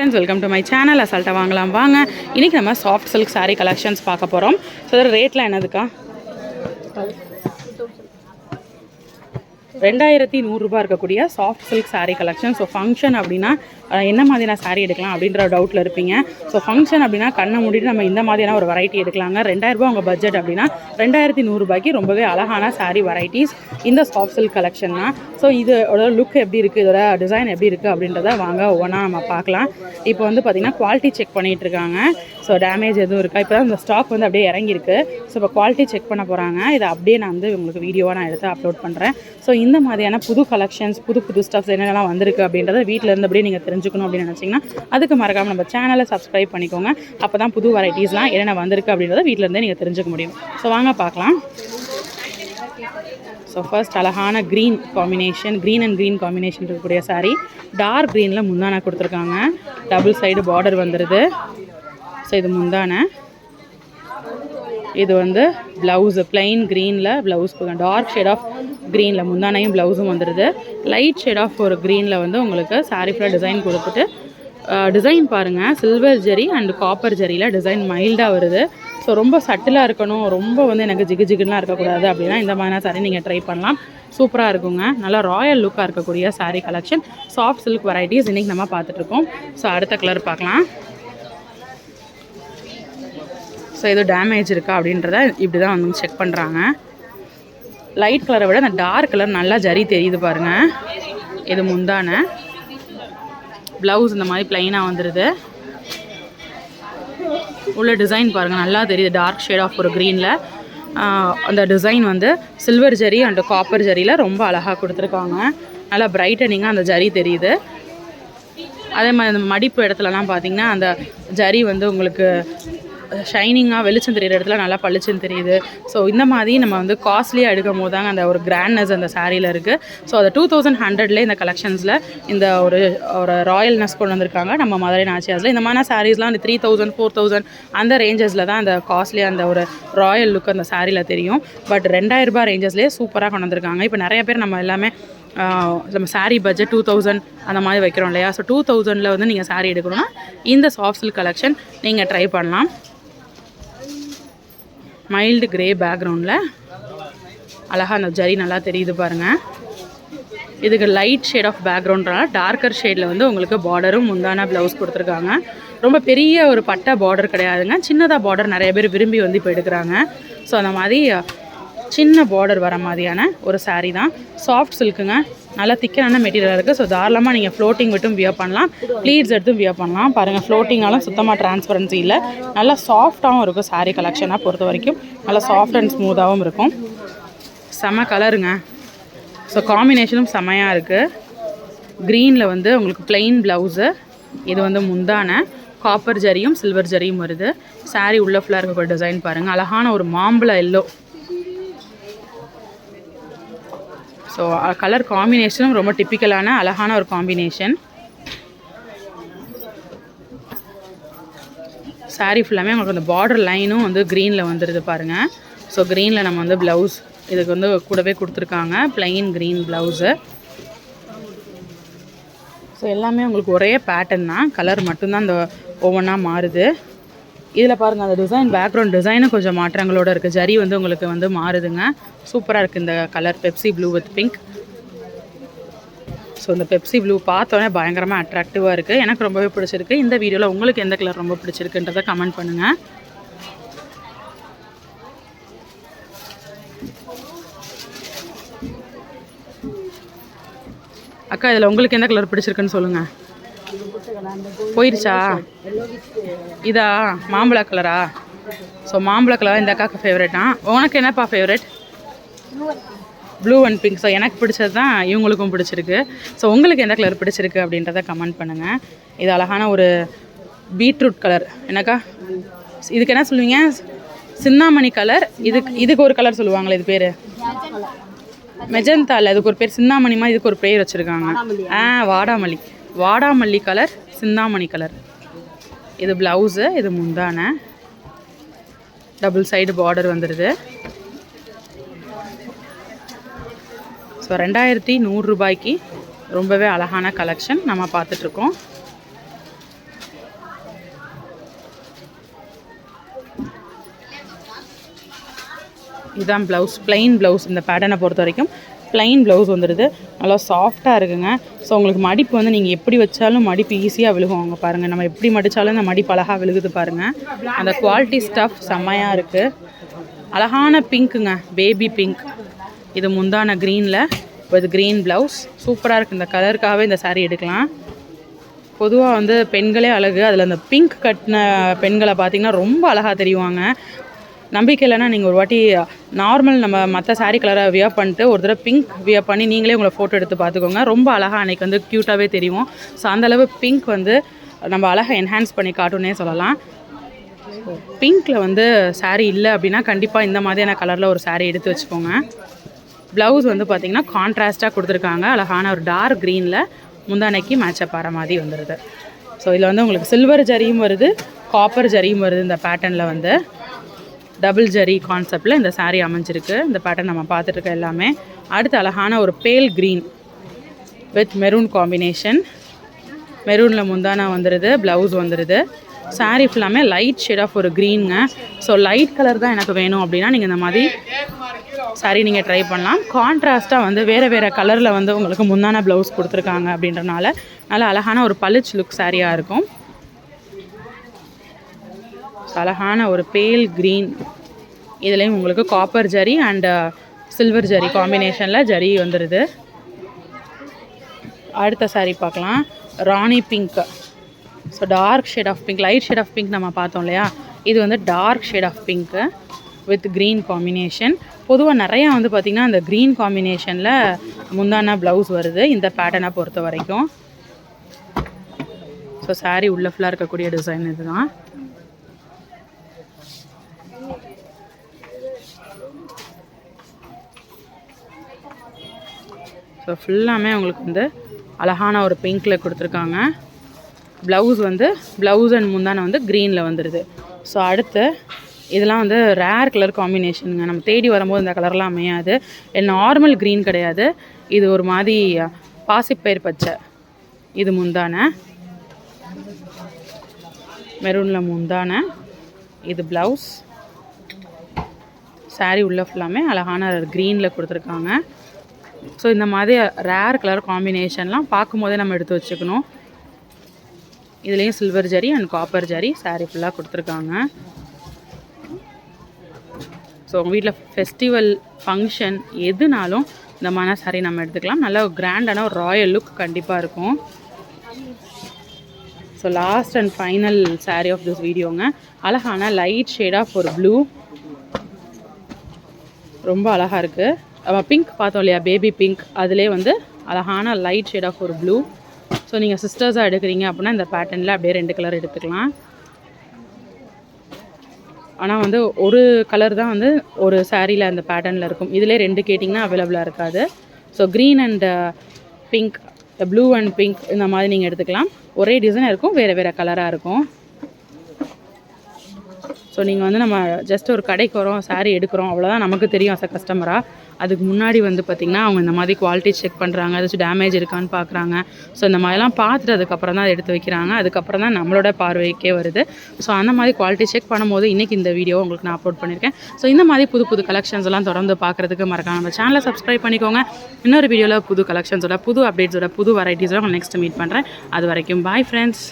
Friends, welcome to my channel. அசால்ட்டாக வாங்கலாம் வாங்க. இன்றைக்கி நம்ம சாஃப்ட் சில்க் சாரீ கலெக்ஷன்ஸ் பார்க்க போகிறோம். ஸோ அதோட ரேட்லாம் என்னதுக்கா? 2100 ரூபா இருக்கக்கூடிய soft silk sari collection. So function அப்படின்னா என்ன மாதிரியான சாரீ எடுக்கலாம் அப்படின்ற டவுட்டில் இருப்பீங்க. ஸோ ஃபங்க்ஷன் அப்படின்னா கண்ணை மூடிட்டு நம்ம இந்த மாதிரியான ஒரு வெரைட்டி எடுக்கலாங்க. 2000 ரூபா உங்கள் பட்ஜெட் அப்படின்னா 2100 ரூபாய்க்கு ரொம்பவே அழகான சாரீ வெரைட்டிஸ் இந்த சாஃப்ட் சில்க் கலெக்ஷன் தான். ஸோ இதோட லுக் எப்படி இருக்குது, இதோட டிசைன் எப்படி இருக்குது அப்படின்றத வாங்க ஒவ்வொன்றா நம்ம பார்க்கலாம். இப்போ வந்து பார்த்திங்கன்னா குவாலிட்டி செக் பண்ணிகிட்டு இருக்காங்க. ஸோ டேமேஜ் எதுவும் இருக்கா, இப்போ தான் இந்த ஸ்டாக் வந்து அப்படியே இறங்கியிருக்கு. ஸோ இப்போ குவாலிட்டி செக் பண்ண போகிறாங்க. இதை அப்படியே நான் வந்து உங்களுக்கு வீடியோவாக நான் எடுத்து அப்லோட் பண்ணுறேன். ஸோ இந்த மாதிரியான புது கலெக்ஷன்ஸ், புது ஸ்டஃப்ஸ் என்னென்னலாம் வந்திருக்கு அப்படின்றத வீட்டில் இருந்தபடியே நீங்கள் தெரிஞ்சுக்கணும் அப்படின்னு நினச்சிங்கன்னா அதுக்கு மறக்காமல் நம்ம சேனலை சப்ஸ்கிரைப் பண்ணிக்கோங்க. அப்போ தான் புது வெரைட்டிஸ்லாம் என்னென்ன வந்திருக்கு அப்படின்றத வீட்டிலேருந்தே நீங்கள் தெரிஞ்சுக்க முடியும். ஸோ வாங்க பார்க்கலாம். ஸோ ஃபர்ஸ்ட் அழகான green combination, green and green combination இருக்கக்கூடிய சாரீ. டார்க் க்ரீனில் முந்தான கொடுத்துருக்காங்க. டபுள் சைடு பார்டர் வந்துடுது. ஸோ இது முந்தான, இது வந்து ப்ளவுஸு பிளைன் க்ரீனில் ப்ளவுஸ், டார்க் ஷேட் ஆஃப் க்ரீனில் முந்தானையும் ப்ளவுஸும் வந்துடுது. லைட் ஷேட் ஆஃப் ஒரு க்ரீனில் வந்து உங்களுக்கு சாரீ ஃபுல்லாக டிசைன் கொடுத்துட்டு, டிசைன் பாருங்கள், சில்வர் ஜெரி அண்ட் காப்பர் ஜெரியில் டிசைன் மைல்டாக வருது. ஸோ ரொம்ப சட்டிலாக இருக்கணும், ரொம்ப வந்து எனக்கு ஜிகுலாம் இருக்கக்கூடாது அப்படின்னா இந்த மாதிரியான சாரீ நீங்கள் ட்ரை பண்ணலாம். சூப்பராக இருக்குங்க. நல்லா ராயல் லுக்காக இருக்கக்கூடிய sari collection, soft silk varieties இன்றைக்கி நம்ம பார்த்துட்ருக்கோம். ஸோ அடுத்த கலர் பார்க்கலாம். ஸோ இது டேமேஜ் இருக்கா அப்படின்றத இப்படி தான் வந்து செக் பண்ணுறாங்க. லைட் கலரை விட அந்த டார்க் கலர் நல்லா ஜரி தெரியுது பாருங்கள். இது முந்தான, ப்ளவுஸ் இந்த மாதிரி ப்ளைனாக வந்துடுது. உள்ள டிசைன் பாருங்கள், நல்லா தெரியுது. டார்க் ஷேட் ஆஃப் ஒரு க்ரீனில் அந்த டிசைன் வந்து சில்வர் ஜரி அண்ட் காப்பர் ஜரியில் ரொம்ப அழகாக கொடுத்துருக்காங்க. நல்லா பிரைட்டனிங்காக அந்த ஜரி தெரியுது. அதே மாதிரி அந்த மடிப்பு இடத்துலலாம் பார்த்திங்கன்னா அந்த ஜரி வந்து உங்களுக்கு ஷைனிங்காக வெளிச்சம் தெரிகிற இடத்துல நல்லா பளிச்சுன்னு தெரியுது. ஸோ இந்த மாதிரி நம்ம வந்து காஸ்ட்லியாக எடுக்கும் போது தாங்க அந்த ஒரு கிராண்ட்னஸ் அந்த சாரியில் இருக்குது. ஸோ அது 2100 இந்த கலெக்ஷன்ஸில் இந்த ஒரு ராயல்னஸ் கொண்டு வந்திருக்காங்க நம்ம மதுரை நாச்சியாஸில். இந்த மாதிரி சாரீஸ்லாம் அந்த 3000 4000 அந்த ரேஞ்சஸில் தான் அந்த காஸ்ட்லியாக அந்த ஒரு ராயல் லுக் அந்த சாரியில் தெரியும். பட் 2000 ரூபாய் ரேஞ்சஸ்லேயே சூப்பராக கொண்டு வந்திருக்காங்க. இப்போ நிறைய பேர் நம்ம எல்லாமே நம்ம சாரீ பட்ஜெட் 2000 அந்த மாதிரி வைக்கிறோம் இல்லையா. ஸோ 2000 வந்து நீங்கள் சாரீ எடுக்கணும்னா இந்த சாஃப்ட் சில்க் கலெக்ஷன் நீங்கள் ட்ரை பண்ணலாம். மைல்டு கிரே பேக்ரவுண்டில் அழகாக அந்த ஜரி நல்லா தெரியுது பாருங்கள். இதுக்கு லைட் ஷேட் ஆஃப் பேக்ரவுண்ட்னால டார்க்கர் ஷேடில் வந்து உங்களுக்கு பார்டரும் முந்தான ப்ளவுஸ் கொடுத்துருக்காங்க. ரொம்ப பெரிய ஒரு பட்டை பார்டர் கிடையாதுங்க, சின்னதாக பார்டர் நிறைய பேர் விரும்பி வந்து இப்போ எடுக்கிறாங்க. ஸோ அந்த மாதிரி சின்ன பார்டர் வர மாதிரியான ஒரு சாரீ தான். சாஃப்ட் சில்க்குங்க, நல்லா திக்கான மெட்டீரியலாக இருக்குது. ஸோ தாராளமாக நீங்கள் ஃப்ளோட்டிங் விட்டும் வியர் பண்ணலாம், ப்ளீட்ஸ் எடுத்தும் வியர் பண்ணலாம். பாருங்கள், ஃப்ளோட்டிங்காலும் சுத்தமாக டிரான்ஸ்பரன்சி இல்லை, நல்லா சாஃப்டாகவும் இருக்கும். சாரீ கலெக்ஷனாக பொறுத்த வரைக்கும் நல்லா சாஃப்ட் அண்ட் ஸ்மூத்தாகவும் இருக்கும். செம்ம கலருங்க. ஸோ காம்பினேஷனும் செம்மையாக இருக்குது. க்ரீனில் வந்து உங்களுக்கு பிளெயின் ப்ளவுஸு, இது வந்து முந்தான காப்பர் ஜரியும் சில்வர் ஜரியும் வருது. சாரீ உள்ள ஃபுல்லாக இருக்கக்கூடிய டிசைன் பாருங்கள், அழகான ஒரு மாம்பழ எல்லோ. ஸோ கலர் காம்பினேஷனும் ரொம்ப டிப்பிக்கலான அழகான ஒரு காம்பினேஷன். சாரீ ஃபுல்லாமே உங்களுக்கு அந்த பார்டர் லைனும் வந்து க்ரீனில் வந்துடுது பாருங்கள். ஸோ க்ரீனில் நம்ம வந்து ப்ளவுஸ் இதுக்கு வந்து கூடவே கொடுத்துருக்காங்க, ப்ளைன் க்ரீன் ப்ளவுஸு. ஸோ எல்லாமே உங்களுக்கு ஒரே பேட்டர்ன் தான், கலர் மட்டும்தான் அந்த ஒவ்வொன்றா மாறுது. இதில் பாருங்கள், அந்த டிசைன் பேக்ரவுண்ட் டிசைனும் கொஞ்சம் மாற்றங்களோடு இருக்குது. ஜரி வந்து உங்களுக்கு வந்து மாறுதுங்க. சூப்பராக இருக்குது இந்த colour, Pepsi blue with pink. So இந்த பெப்சி ப்ளூ பார்த்தோன்னே பயங்கரமாக அட்ராக்டிவாக இருக்குது, எனக்கு ரொம்பவே பிடிச்சிருக்கு. இந்த வீடியோவில் உங்களுக்கு எந்த கலர் ரொம்ப பிடிச்சிருக்குன்றதை கமெண்ட் பண்ணுங்கள். அக்கா, இதில் உங்களுக்கு எந்த கலர் பிடிச்சிருக்குன்னு சொல்லுங்கள். போயிடுச்சா? இதா மாம்பழ கலரா? ஸோ மாம்பழ கலராக இந்த அக்காவுக்கு ஃபேவரட்டா? உனக்கு என்னப்பா favourite? Blue and pink. So எனக்கு பிடிச்சது தான் இவங்களுக்கும் பிடிச்சிருக்கு. ஸோ உங்களுக்கு எந்த கலர் பிடிச்சிருக்கு அப்படின்றத கமெண்ட் பண்ணுங்கள். இது அழகான ஒரு பீட்ரூட் கலர். என்னக்கா இதுக்கு என்ன சொல்லுவீங்க? சின்னாமணி கலர். இதுக்கு ஒரு கலர் சொல்லுவாங்களே, இது பேர் மெஜந்தா இல்லை, இதுக்கு ஒரு பேர் சின்னாமணி மாதிரி இதுக்கு ஒரு பேர் வச்சுருக்காங்க. வாடாமல்லி கலர், சிந்தாமணி கலர். இது ப்ளவுஸு, இது முந்தான, டபுள் சைடு பார்டர் வந்துடுது. ஸோ 2100 ரூபாய்க்கு ரொம்பவே அழகான கலெக்ஷன் நம்ம பார்த்துட்ருக்கோம். இதுதான் ப்ளவுஸ், ப்ளைன் ப்ளவுஸ். இந்த பேட்டர்னை பொறுத்த வரைக்கும் ப்ளைன் ப்ளவுஸ் வந்துடுது. நல்லா சாஃப்டாக இருக்குங்க. ஸோ உங்களுக்கு மடிப்பு வந்து நீங்கள் எப்படி வச்சாலும் மடிப்பு ஈஸியாக விழுகும். அவங்க பாருங்கள், நம்ம எப்படி மடித்தாலும் இந்த மடிப்பு அழகாக விழுகுது பாருங்கள். அந்த குவாலிட்டி ஸ்டஃப் செம்மையாக இருக்குது. அழகான பிங்க்குங்க, பேபி பிங்க். இது முந்தான க்ரீனில் வித் க்ரீன் ப்ளவுஸ். சூப்பராக இருக்குது. இந்த கலருக்காகவே இந்த சாரீ எடுக்கலாம். பொதுவாக வந்து பெண்களே அழகு. அதில் அந்த பிங்க் கட்டின பெண்களை பார்த்திங்கன்னா ரொம்ப அழகாக தெரியுவாங்க. நம்பிக்கை இல்லைன்னா நீங்கள் ஒரு வாட்டி நார்மல் நம்ம மற்ற சாரீ கலரை வியர் பண்ணிட்டு ஒரு தடவை பிங்க் வியர் பண்ணி நீங்களே உங்களை ஃபோட்டோ எடுத்து பார்த்துக்கோங்க. ரொம்ப அழகாக அன்றைக்கி வந்து க்யூட்டாகவே தெரியும். ஸோ அந்தளவு பிங்க் வந்து நம்ம அழகாக என்ஹான்ஸ் பண்ணி காட்டுன்னே சொல்லலாம். பிங்க்கில் வந்து சாரீ இல்லை அப்படின்னா கண்டிப்பாக இந்த மாதிரியான கலரில் ஒரு சாரீ எடுத்து வச்சுக்கோங்க. ப்ளவுஸ் வந்து பார்த்திங்கன்னா கான்ட்ராஸ்ட்டாக கொடுத்துருக்காங்க. அழகான ஒரு டார்க் க்ரீனில் முந்தானைக்கு மேட்சப் ஆகிற மாதிரி வந்துடுது. ஸோ இதில் வந்து உங்களுக்கு சில்வர் ஜரியும் வருது, காப்பர் ஜரியும் வருது. இந்த பேட்டர்னில் வந்து டபுள் ஜரி கான்செப்டில் இந்த சாரீ அமைஞ்சிருக்கு. இந்த பேட்டர்ன் நம்ம பார்த்துட்ருக்க எல்லாமே. அடுத்து அழகான ஒரு pale green with maroon combination. மெரூனில் முந்தானா வந்துடுது, ப்ளவுஸ் வந்துடுது. சாரீ ஃபுல்லாமே லைட் ஷேட் ஆஃப் ஒரு க்ரீனுங்க. ஸோ லைட் கலர் தான் எனக்கு வேணும் அப்படின்னா நீங்கள் இந்த மாதிரி சாரீ நீங்கள் ட்ரை பண்ணலாம். கான்ட்ராஸ்ட்டாக வந்து வேறு வேறு கலரில் வந்து உங்களுக்கு முந்தான ப்ளவுஸ் கொடுத்துருக்காங்க அப்படின்றனால நல்லா அழகான ஒரு பளிச் லுக் சாரியாக இருக்கும். அழகான ஒரு பேல் க்ரீன். இதுலேயும் உங்களுக்கு copper zari and silver zari காம்பினேஷனில் ஜரி வந்துடுது. அடுத்த சாரீ பார்க்கலாம். Rani pink. So dark shade of pink, light shade of pink நம்ம பார்த்தோம் இல்லையா, இது வந்து டார்க் ஷேட் ஆஃப் பிங்க்கு வித் க்ரீன் காம்பினேஷன். பொதுவாக நிறையா வந்து பார்த்திங்கன்னா அந்த க்ரீன் காம்பினேஷனில் முந்தான ப்ளவுஸ் வருது இந்த பேட்டர்னை பொறுத்த வரைக்கும். ஸோ சாரீ உள்ள ஃபுல்லாக இருக்கக்கூடிய டிசைன் இதுதான். ஸோ ஃபுல்லாமே உங்களுக்கு வந்து அழகான ஒரு பிங்க்கில் கொடுத்துருக்காங்க. ப்ளவுஸ் வந்து ப்ளவுஸ் அண்ட் முந்தானை வந்து க்ரீனில் வந்துடுது. ஸோ அடுத்து இதெல்லாம் வந்து ரேர் கலர் காம்பினேஷனுங்க. நம்ம தேடி வரும்போது இந்த கலர்லாம் அமையாது. நார்மல் க்ரீன் கிடையாது, இது ஒரு மாதிரி பாசிப்பயிர் பச்சை. இது முந்தானை, மெரூனில் முந்தானை, இது ப்ளவுஸ். சாரீ உள்ள ஃபுல்லாமே அழகான க்ரீனில் கொடுத்துருக்காங்க. ஸோ இந்த மாதிரி ரேர் கலர் காம்பினேஷன்லாம் பார்க்கும் போதே நம்ம எடுத்து வச்சுக்கணும். இதுலேயும் silver zari and copper zari sari ஃபுல்லாக கொடுத்துருக்காங்க. ஸோ உங்கள் வீட்டில் ஃபெஸ்டிவல் ஃபங்க்ஷன் எதுனாலும் இந்த மாதிரி சாரீ நம்ம எடுத்துக்கலாம். நல்ல கிராண்டான ஒரு ராயல் லுக் கண்டிப்பாக இருக்கும். So last and final sari of this வீடியோங்க. அழகான லைட் ஷேட் ஆஃப் ஒரு ப்ளூ. ரொம்ப அழகாக இருக்குது. பிங்க் பார்த்தோம் இல்லையா, பேபி பிங்க், அதிலே வந்து அழகான லைட் ஷேட் ஆஃப் ஒரு ப்ளூ. ஸோ நீங்கள் சிஸ்டர்ஸாக எடுக்கிறீங்க அப்படின்னா இந்த பேட்டர்னில் அப்படியே 2 கலர் எடுத்துக்கலாம். ஆனால் வந்து ஒரு கலர் தான் வந்து ஒரு சாரியில் அந்த பேட்டர்னில் இருக்கும். இதிலே 2 கேட்டிங்கன்னா அவைலபிளாக இருக்காது. So green and pink, blue and pink இந்த மாதிரி நீங்கள் எடுத்துக்கலாம். ஒரே டிசைன் இருக்கும், வேறு வேறு கலராக இருக்கும். ஸோ நீங்கள் வந்து நம்ம ஜஸ்ட் ஒரு கடைக்கு வரோம், சாரீ எடுக்கிறோம், அவ்வளோதான் நமக்கு தெரியும் அஸ் அ கஸ்டமராக. அதுக்கு முன்னாடி வந்து பார்த்திங்கன்னா அவங்க இந்த மாதிரி குவாலிட்டி செக் பண்ணுறாங்க, ஏதாச்சும் டேமேஜ் இருக்கான்னு பார்க்குறாங்க. ஸோ இந்த மாதிரிலாம் பார்த்துட்டு அதுக்கப்புறம் தான் அதை எடுத்து வைக்கிறாங்க. அதுக்கப்புறம் தான் நம்மளோட பார்வைக்கே வருது. ஸோ அந்த மாதிரி குவாலிட்டி செக் பண்ணும்போது இன்றைக்கி இந்த வீடியோ உங்களுக்கு நான் அப்லோட் பண்ணியிருக்கேன். ஸோ இந்த மாதிரி புது புது கலெக்ஷன்ஸ் எல்லாம் தொடர்ந்து பார்க்குறதுக்கு மறக்காம நம்ம சேனலை சப்ஸ்கிரைப் பண்ணிக்கோங்க. இன்னொரு வீடியோவில் புது கலெக்ஷன்ஸோட, புது அப்டேட்ஸோட, புது வெரைட்டிஸோட உங்களை நெக்ஸ்ட் மீட் பண்ணுறேன். அது வரைக்கும் பாய் ஃப்ரெண்ட்ஸ்.